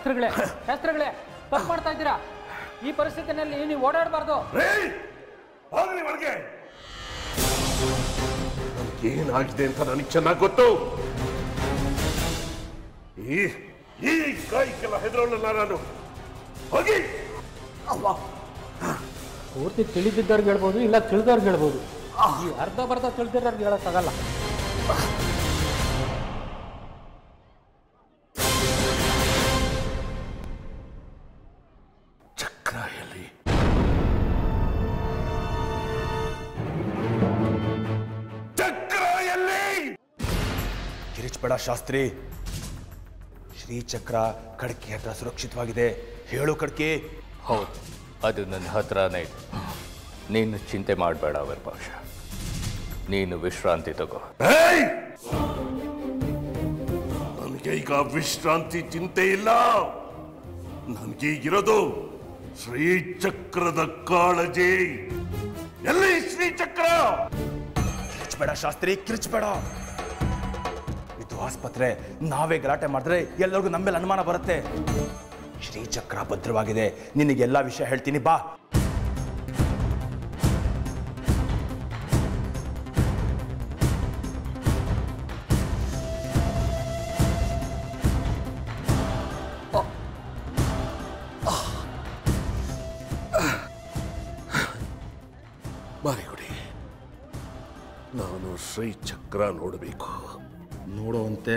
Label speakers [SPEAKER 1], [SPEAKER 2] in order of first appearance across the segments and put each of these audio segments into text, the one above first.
[SPEAKER 1] ಶಾಸ್ತ್ರಿಗಳೇ ಶಾಸ್ತ್ರಿಗಳೇ ತಪ್ಪು ಮಾಡ್ತಾ ಇದ್ದೀರಾ. ಈ ಪರಿಸ್ಥಿತಿನಲ್ಲಿ ನೀವು ಓಡಾಡಬಾರ್ದು.
[SPEAKER 2] ಏನಾಗಿದೆ ಅಂತ ನನಗೆ ಚೆನ್ನಾಗಿ ಗೊತ್ತು. ಈ ಕಾಯಿಗೆಲ್ಲ ಹೆದರೋಲ್ಲ ನಾನು. ಹೋಗಿ.
[SPEAKER 1] ಪೂರ್ತಿ ತಿಳಿದಿದ್ದವ್ರಿಗೆ ಹೇಳ್ಬೋದು, ಇಲ್ಲ ತಿಳಿದವ್ರಿಗೆ ಹೇಳ್ಬೋದು. ಈ ಅರ್ಧ ಬರ್ಧ ತಿಳಿದಿರೋರ್ಗೆ ಹೇಳೋಕ್ಕಾಗಲ್ಲ.
[SPEAKER 2] ಚಕ್ರ ಎಲ್ಲಿ? ಚಕ್ರ ಎಲ್ಲಿ?
[SPEAKER 3] ಕಿರಿಚ್ಬೇಡ ಶಾಸ್ತ್ರಿ. ಶ್ರೀಚಕ್ರ ಕಡ್ಕಿ ಹತ್ರ ಸುರಕ್ಷಿತವಾಗಿದೆ. ಹೇಳು ಕಡ್ಕಿ.
[SPEAKER 4] ಹೌದು, ಅದು ನನ್ನ ಹತ್ರನೇ ಇದೆ. ನೀನು ಚಿಂತೆ ಮಾಡಬೇಡ ವಿರೂಪಾಕ್ಷ. ನೀನು ವಿಶ್ರಾಂತಿ ತಗೋ.
[SPEAKER 2] ನನಗೆ ಈಗ ವಿಶ್ರಾಂತಿ ಚಿಂತೆ ಇಲ್ಲ. ನನಗೆ ಇರೋದು ಶ್ರೀಚಕ್ರದ ಕಾಳಜಿ. ಎಲ್ಲಿ ಶ್ರೀಚಕ್ರ?
[SPEAKER 3] ಕಿರಿಚ್ಬೇಡ ಶಾಸ್ತ್ರಿ, ಕಿರಿಚ್ಬೇಡ. ಇದು ಆಸ್ಪತ್ರೆ. ನಾವೇ ಗಲಾಟೆ ಮಾಡಿದ್ರೆ ಎಲ್ಲರಿಗೂ ನಮ್ಮ ಮೇಲೆ ಅನುಮಾನ ಬರುತ್ತೆ. ಶ್ರೀಚಕ್ರ ಭದ್ರವಾಗಿದೆ. ನಿನಗೆಲ್ಲ ವಿಷಯ ಹೇಳ್ತೀನಿ, ಬಾ.
[SPEAKER 2] ಮಾರಿಗುಡಿ, ನಾನು ಶ್ರೀಚಕ್ರ ನೋಡಬೇಕು.
[SPEAKER 3] ನೋಡುವಂತೆ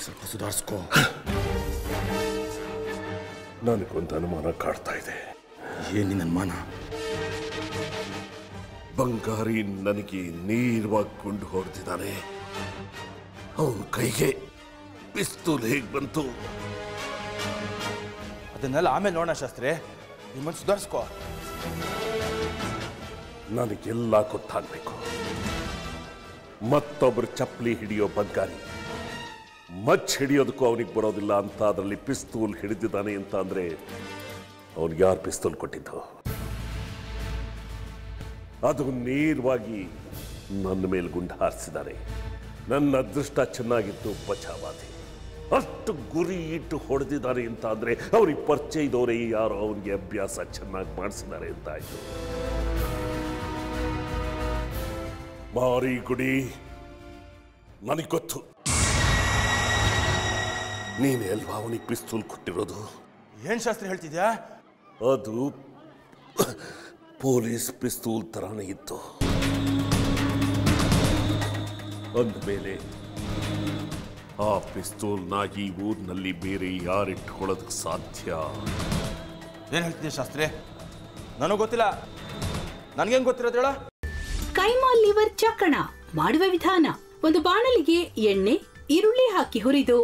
[SPEAKER 3] ಸ್ವಲ್ಪ ಸುಧಾರಿಸ್ಕೋ.
[SPEAKER 2] ನನಗೊಂದು ಅನುಮಾನ ಕಾಡ್ತಾ ಇದೆ.
[SPEAKER 3] ಏನಿನ ಅನುಮಾನ?
[SPEAKER 2] ಬಂಗಾರಿ ನನಗೆ ನೇರವಾಗಿ ಗುಂಡು ಹೊಡೆದಿದ್ದಾನೆ. ಅವನ ಕೈಗೆ ಪಿಸ್ತೂಲ್ ಹೇಗೆ ಬಂತು?
[SPEAKER 3] ಅದನ್ನೆಲ್ಲ ಆಮೇಲೆ ನೋಡೋಣ ಶಾಸ್ತ್ರಿ. ನಿಮ್ಮನ್ನು ಸುಧಾರಿಸ್ಕೋ.
[SPEAKER 2] ನನಗೆಲ್ಲ ಗೊತ್ತಾಗಬೇಕು. ಮತ್ತೊಬ್ಬರು ಚಪ್ಪಲಿ ಹಿಡಿಯೋ ಬಂಗಾರಿ ಮಚ್ ಹಿಡಿಯೋದಕ್ಕೂ ಅವನಿಗೆ ಬರೋದಿಲ್ಲ ಅಂತ ಅದರಲ್ಲಿ ಪಿಸ್ತೂಲ್ ಹಿಡಿದಿದ್ದಾನೆ ಅಂತ ಅಂದ್ರೆ ಅವನಿಗೆ ಯಾರು ಪಿಸ್ತೂಲ್ ಕೊಟ್ಟಿದ್ದು? ಅದು ನೇರವಾಗಿ ನನ್ನ ಮೇಲೆ ಗುಂಡು ಹಾರಿಸಿದ್ದಾನೆ. ನನ್ನ ಅದೃಷ್ಟ ಚೆನ್ನಾಗಿತ್ತು, ಬಚಾವಾದೆ. ಅಷ್ಟು ಗುರಿ ಇಟ್ಟು ಹೊಡೆದಿದ್ದಾರೆ ಅಂತ ಅಂದ್ರೆ ಅವ್ರಿಗೆ ಪರಿಚಯ ಇದ್ದವರೇ ಯಾರೋ ಅವನಿಗೆ ಅಭ್ಯಾಸ ಚೆನ್ನಾಗಿ ಮಾಡಿಸಿದ್ದಾರೆ ಅಂತ ಆಯ್ತು. ಮಾರಿಗುಡಿ, ನನಗೆ ಗೊತ್ತು. ನೀನೇ ಅಲ್ವಾ ಅವನಿಗೆ ಪಿಸ್ತೂಲ್ ಕೊಟ್ಟಿರೋದು?
[SPEAKER 3] ಏನ್ ಶಾಸ್ತ್ರಿ ಹೇಳ್ತಿದ್ಯಾ?
[SPEAKER 2] ಅದು ಪೊಲೀಸ್ ಪಿಸ್ತೂಲ್ ತರಾನೇ ಇತ್ತು. ಅಂದಮೇಲೆ ಆ ಪಿಸ್ತೂಲ್ನ ಈ ಊರಿನಲ್ಲಿ ಬೇರೆ ಯಾರಿಟ್ಕೊಳ್ಳೋದಕ್ಕೆ ಸಾಧ್ಯ?
[SPEAKER 3] ಏನ್ ಹೇಳ್ತಿದ್ಯಾ ಶಾಸ್ತ್ರಿ? ನನಗೆ ಗೊತ್ತಿಲ್ಲ. ನನ್ಗೇನ್ ಗೊತ್ತಿರೋದು ಹೇಳ?
[SPEAKER 5] ಕೈಮಾ ಲಿವರ್ ಚಕ್ಕಣ ಮಾಡುವ ವಿಧಾನ: ಒಂದು ಬಾಣಲಿಗೆ ಎಣ್ಣೆ, ಈರುಳ್ಳಿ ಹಾಕಿ ಹುರಿದು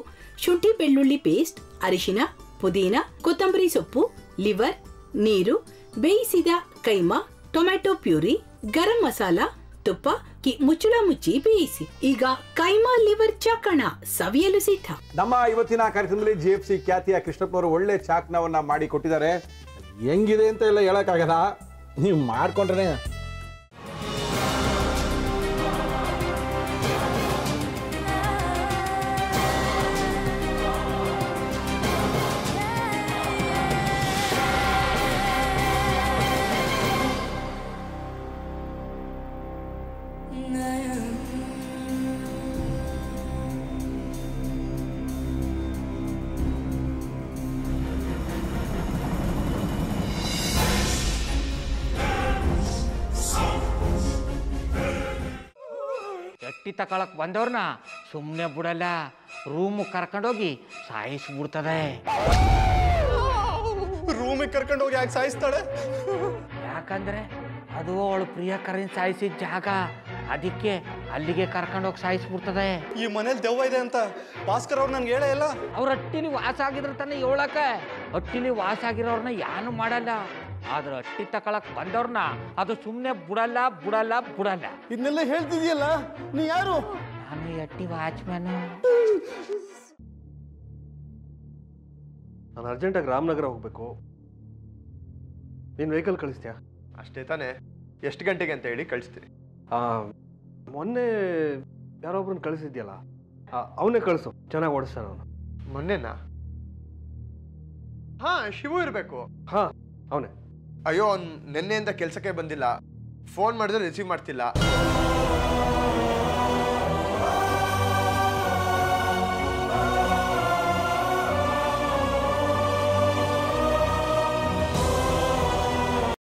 [SPEAKER 5] ಶುಂಠಿ ಬೆಳ್ಳುಳ್ಳಿ ಪೇಸ್ಟ್, ಅರಿಶಿನ, ಪುದೀನ, ಕೊತ್ತಂಬರಿ ಸೊಪ್ಪು, ಲಿವರ್, ನೀರು, ಬೇಯಿಸಿದ ಕೈಮಾ, ಟೊಮ್ಯಾಟೊ ಪ್ಯೂರಿ, ಗರಂ ಮಸಾಲ, ತುಪ್ಪ ಮುಚ್ಚಳ ಮುಚ್ಚಿ ಬೇಯಿಸಿ. ಈಗ ಕೈಮಾ ಲಿವರ್ ಚಾಕಣ ಸವಿಯಲು ಸಿದ್ಧ.
[SPEAKER 6] ನಮ್ಮ ಇವತ್ತಿನ ಕಾರ್ಯಕ್ರಮದಲ್ಲಿ GFC ಖ್ಯಾತಿಯ ಕೃಷ್ಣಪ್ಪನವರು ಒಳ್ಳೆ ಚಾಕ್ನವನ್ನ ಮಾಡಿ ಕೊಟ್ಟಿದ್ದಾರೆ. ಹೆಂಗಿದೆ ಅಂತ ಎಲ್ಲ ಹೇಳಕ್ಕಾಗಲ್ಲ, ನೀವು ಮಾಡ್ಕೊಂಡ್ರೆ.
[SPEAKER 1] ಎಟ್ಟಿ ತಕೊಳಕ್ ಬಂದವ್ರನ್ನ ಸುಮ್ಮನೆ ಬಿಡಲ್ಲ, ರೂಮ್ ಕರ್ಕೊಂಡೋಗಿ ಸಾಯಿಸ್ಬಿಡ್ತದೆ.
[SPEAKER 7] ರೂಮಿಗೆ ಕರ್ಕೊಂಡೋಗಿ ಯಾಕೆ ಸಾಯಿಸ್ತಾಳೆ?
[SPEAKER 1] ಯಾಕಂದ್ರೆ ಅದು ಅವಳು ಪ್ರಿಯಕರನ್ ಸಾಯಿಸಿದ ಜಾಗ, ಅದಕ್ಕೆ ಅಲ್ಲಿಗೆ ಕರ್ಕೊಂಡೋಗಿ ಸಾಯಿಸ್ಬಿಡ್ತದೆ.
[SPEAKER 7] ಈ ಮನೇಲಿ ದೆವ್ವ ಇದೆ ಅಂತ ಭಾಸ್ಕರ್ ಅವ್ರು ನನ್ಗೆ ಹೇಳೇ ಇಲ್ಲ.
[SPEAKER 1] ಅವ್ರ ಹಟ್ಟಿಲಿ ವಾಸ ಆಗಿದ್ರ ತಾನೆ ಹೇಳಕ. ಹಟ್ಟಿಲಿ ವಾಸ ಆಗಿರೋರ್ನ ಯಾನು ಮಾಡಲ್ಲ, ಆದ್ರೆ ಹಟ್ಟಿ ತಕೊಳಕ್ ಬಂದವ್ರನ್ನ ಅದು ಸುಮ್ಮನೆ ಬಿಡಲ್ಲ ಬಿಡಲ್ಲ ಬಿಡಲ್ಲ.
[SPEAKER 7] ಇದನ್ನೆಲ್ಲ ಹೇಳ್ತಿದ್ಯಲ್ಲ, ನೀ ಯಾರು?
[SPEAKER 1] ನಾನು ಹಟ್ಟಿ ವಾಚ್ಮ್ಯಾನ್.
[SPEAKER 7] ನಾನು ಅರ್ಜೆಂಟಾಗಿ ರಾಮನಗರ ಹೋಗ್ಬೇಕು. ನೀನು ವೆಹಿಕಲ್ ಕಳಿಸ್ತೀಯಾ? ಅಷ್ಟೇ ತಾನೇ. ಎಷ್ಟು ಗಂಟೆಗೆ ಅಂತ ಹೇಳಿ ಕಳಿಸ್ತೀನಿ. ಮೊನ್ನೆ ಯಾರೊಬ್ರನ್ನ ಕಳಿಸಿದ್ಯಲ್ಲ, ಅವನೇ ಕಳಿಸು, ಚೆನ್ನಾಗಿ ಓಡಿಸ್ತಾನೆ ಅವನು. ಮೊನ್ನೆನಾ? ಹಾ ಶಿವು ಇರಬೇಕು. ಹಾ ಅವನೇ. ಅಯ್ಯೋ ಅವ್ನು ನಿನ್ನೆಯಿಂದ ಕೆಲಸಕ್ಕೆ ಬಂದಿಲ್ಲ. ಫೋನ್ ಮಾಡಿದ್ರೆ ರಿಸೀವ್ ಮಾಡ್ತಿಲ್ಲ.